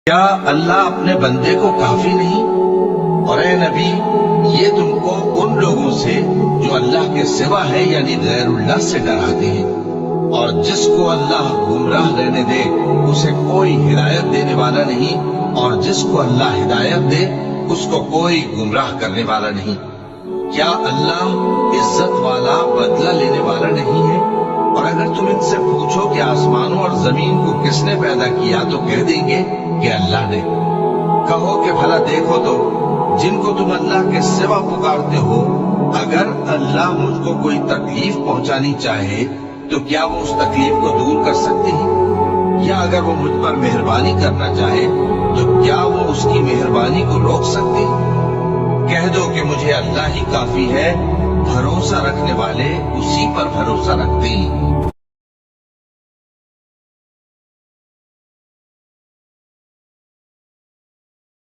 کیا اللہ اپنے بندے کو کافی نہیں؟ اور اے نبی، یہ تم کو ان لوگوں سے جو اللہ کے سوا ہے یعنی غیر اللہ سے ڈراتے ہیں، اور جس کو اللہ گمراہ رہنے دے اسے کوئی ہدایت دینے والا نہیں، اور جس کو اللہ ہدایت دے اس کو کوئی گمراہ کرنے والا نہیں۔ کیا اللہ عزت والا بدلہ لینے والا نہیں ہے؟ اور اگر تم ان سے پوچھو کہ آسمانوں اور زمین کو کس نے پیدا کیا تو کہہ دیں گے کہ اللہ نے۔ کہو کہ بھلا دیکھو تو جن کو تم اللہ کے سوا پکارتے ہو، اگر اللہ مجھ کو کوئی تکلیف پہنچانی چاہے تو کیا وہ اس تکلیف کو دور کر سکتے ہیں؟ یا اگر وہ مجھ پر مہربانی کرنا چاہے تو کیا وہ اس کی مہربانی کو روک سکتے ہیں؟ کہہ دو کہ مجھے اللہ ہی کافی ہے، بھروسہ رکھنے والے اسی پر بھروسہ رکھتے ہیں۔